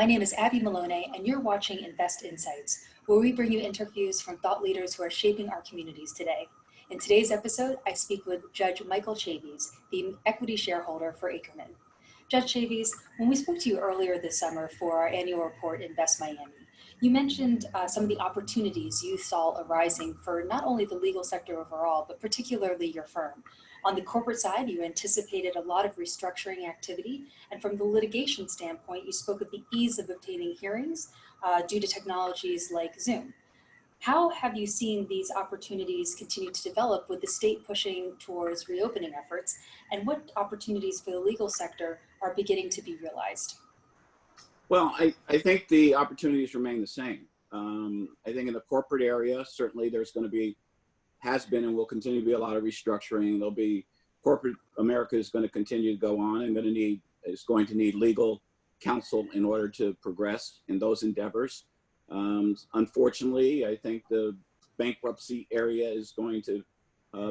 My name is Abby Maloney, and you're watching Invest Insights, where we bring you interviews from thought leaders who are shaping our communities today. In today's episode, I speak with Judge Michael Chavies, the equity shareholder for Akerman. Judge Chavies, when we spoke to you earlier this summer for our annual report, Invest Miami, you mentioned some of the opportunities you saw arising for not only the legal sector overall, but particularly your firm. On the corporate side, you anticipated a lot of restructuring activity, and from the litigation standpoint, you spoke of the ease of obtaining hearings due to technologies like Zoom. How have you seen these opportunities continue to develop with the state pushing towards reopening efforts, and what opportunities for the legal sector are beginning to be realized? Well, I think the opportunities remain the same. I think in the corporate area, certainly there's going to be, has been and will continue to be a lot of restructuring. There'll be, corporate America is going to continue to go on and is going to need legal counsel in order to progress in those endeavors. Unfortunately, I think the bankruptcy area is going to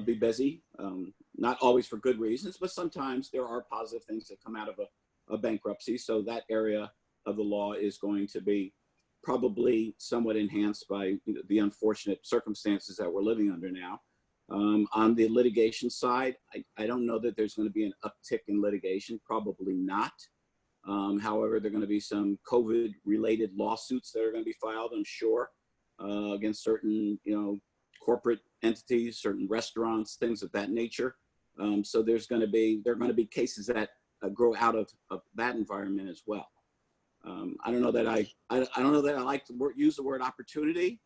be busy, not always for good reasons, but sometimes there are positive things that come out of a bankruptcy. So that area of the law is going to be probably somewhat enhanced by the unfortunate circumstances that we're living under now. On the litigation side, I don't know that there's going to be an uptick in litigation, probably not. However, there are going to be some COVID-related lawsuits that are going to be filed, I'm sure, against certain, corporate entities, certain restaurants, things of that nature. So there are going to be cases that grow out of that environment as well. I don't know that I like to use the word opportunity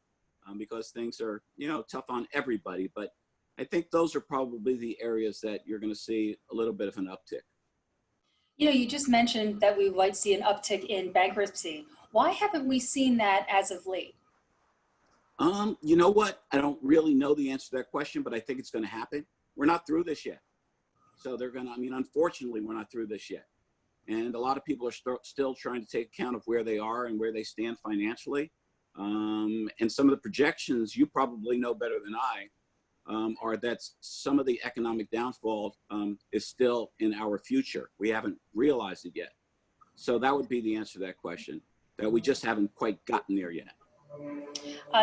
because things are, tough on everybody. But I think those are probably the areas that you're going to see a little bit of an uptick. You just mentioned that we might see an uptick in bankruptcy. Why haven't we seen that as of late? You know what? I don't really know the answer to that question, but I think it's going to happen. We're not through this yet. So unfortunately, we're not through this yet. And a lot of people are still trying to take account of where they are and where they stand financially. And some of the projections, you probably know better than I, are that some of the economic downfall is still in our future. We haven't realized it yet. So that would be the answer to that question, that we just haven't quite gotten there yet.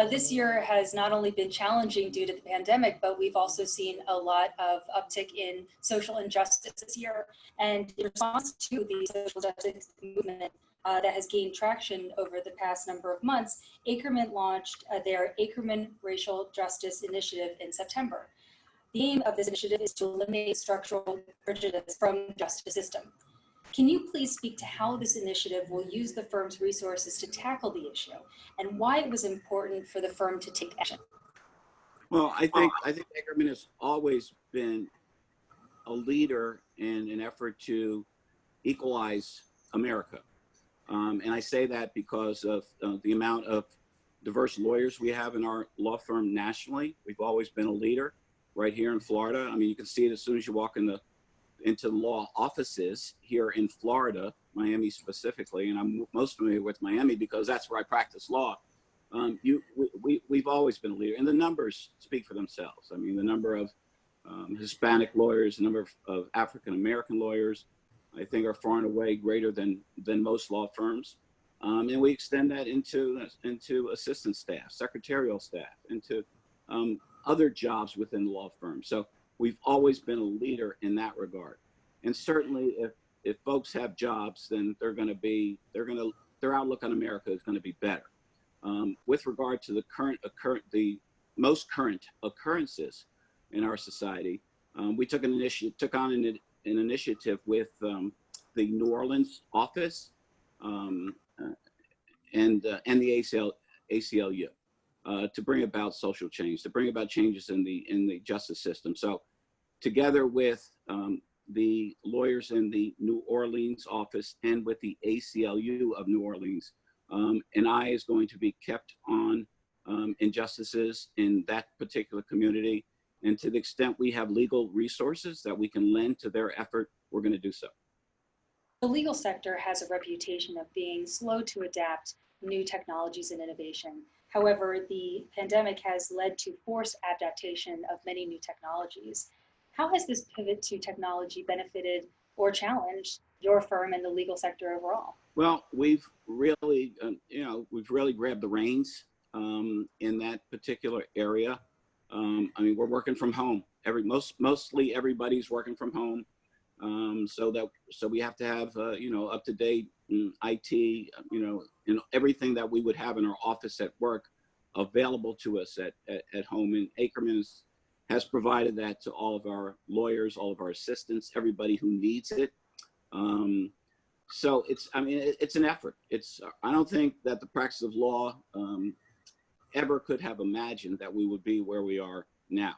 This year has not only been challenging due to the pandemic, but we've also seen a lot of uptick in social injustice this year. And in response to the social justice movement that has gained traction over the past number of months, Akerman launched their Akerman Racial Justice Initiative in September. The aim of this initiative is to eliminate structural prejudice from the justice system. Can you please speak to how this initiative will use the firm's resources to tackle the issue and why it was important for the firm to take action? Well, I think Akerman has always been a leader in an effort to equalize America. And I say that because of the amount of diverse lawyers we have in our law firm nationally. We've always been a leader right here in Florida. I mean, you can see it as soon as you walk into law offices here in Florida, Miami specifically, and I'm most familiar with Miami because that's where I practice law. We've always been a leader, and the numbers speak for themselves. I mean, the number of Hispanic lawyers, the number of African-American lawyers, I think are far and away greater than most law firms. And we extend that into assistant staff, secretarial staff, into other jobs within the law firm. So we've always been a leader in that regard. And certainly if folks have jobs, then their outlook on America is going to be better. With regard to the most current occurrences in our society, we took on an initiative with the New Orleans office and the ACLU to bring about social change, to bring about changes in the justice system. So together with the lawyers in the New Orleans office and with the ACLU of New Orleans, an eye is going to be kept on injustices in that particular community. And to the extent we have legal resources that we can lend to their effort, we're going to do so. The legal sector has a reputation of being slow to adapt new technologies and innovation. However, the pandemic has led to forced adaptation of many new technologies. How has this pivot to technology benefited or challenge your firm and the legal sector overall? Well, we've really, we've really grabbed the reins in that particular area. I mean, we're working from home. Mostly everybody's working from home. So we have to have up to date IT, and everything that we would have in our office at work available to us at home. And Akerman has provided that to all of our lawyers, all of our assistants, everybody who needs it. So it's an effort. I don't think that the practice of law ever could have imagined that we would be where we are now.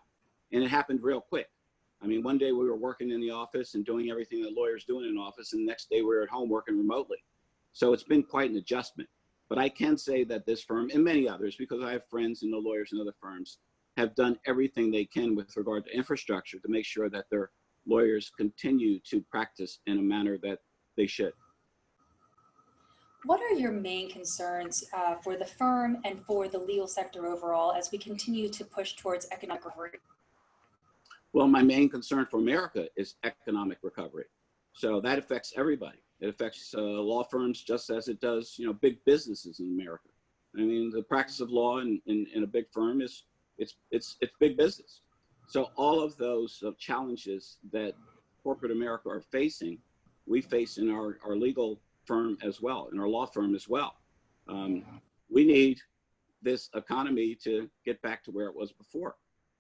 And it happened real quick. I mean, one day we were working in the office and doing everything that lawyers do in an office, and the next day we were at home working remotely. So it's been quite an adjustment. But I can say that this firm and many others, because I have friends in the lawyers and other firms, have done everything they can with regard to infrastructure to make sure that their lawyers continue to practice in a manner that they should. What are your main concerns for the firm and for the legal sector overall as we continue to push towards economic recovery? Well, my main concern for America is economic recovery. So that affects everybody. It affects law firms just as it does, big businesses in America. I mean, the practice of law in a big firm it's big business. So all of those challenges that corporate America are facing, we face in our legal firm as well, in our law firm as well. We need this economy to get back to where it was before,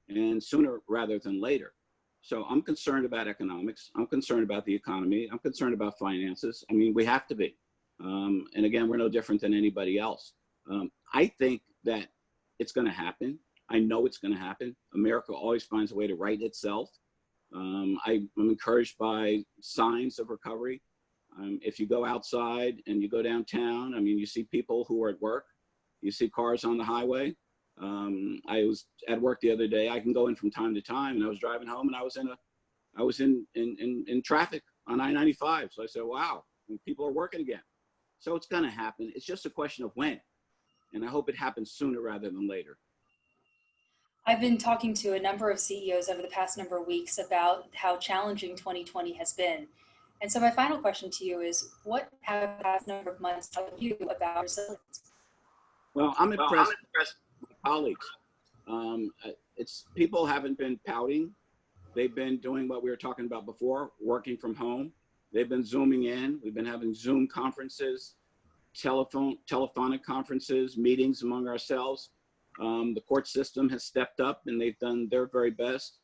and sooner rather than later. So I'm concerned about economics. I'm concerned about the economy. I'm concerned about finances. I mean, we have to be. And again, we're no different than anybody else. I think that it's going to happen. I know it's going to happen. America always finds a way to right itself. I'm encouraged by signs of recovery. If you go outside and you go downtown, I mean, you see people who are at work. You see cars on the highway. I was at work the other day. I can go in from time to time, and I was driving home, and I was in traffic on I-95. So I said, wow, people are working again. So it's going to happen. It's just a question of when, and I hope it happens sooner rather than later. I've been talking to a number of CEOs over the past number of weeks about how challenging 2020 has been. And so my final question to you is, what have the past number of months taught you about resilience? Well, I'm impressed with my colleagues. People haven't been pouting. They've been doing what we were talking about before, working from home. They've been Zooming in. We've been having Zoom conferences, telephonic conferences, meetings among ourselves. The court system has stepped up, and they've done their very best.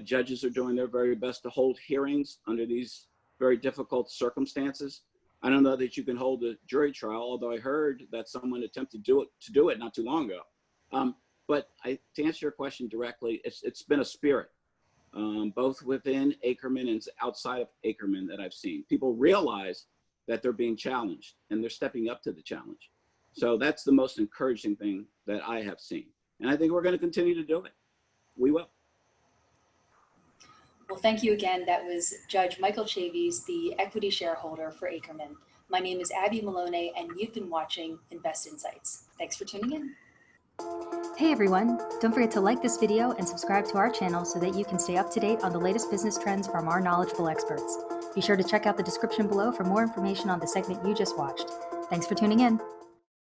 Judges are doing their very best to hold hearings under these very difficult circumstances. I don't know that you can hold a jury trial, although I heard that someone attempted to do it not too long ago. But to answer your question directly, it's been a spirit, both within Akerman and outside of Akerman, that I've seen. People realize that they're being challenged, and they're stepping up to the challenge. So that's the most encouraging thing that I have seen. And I think we're going to continue to do it. We will. Well, thank you again. That was Judge Michael Chavies, the equity shareholder for Akerman. My name is Abby Maloney, and you've been watching Invest Insights. Thanks for tuning in. Hey everyone, don't forget to like this video and subscribe to our channel so that you can stay up to date on the latest business trends from our knowledgeable experts. Be sure to check out the description below for more information on the segment you just watched. Thanks for tuning in.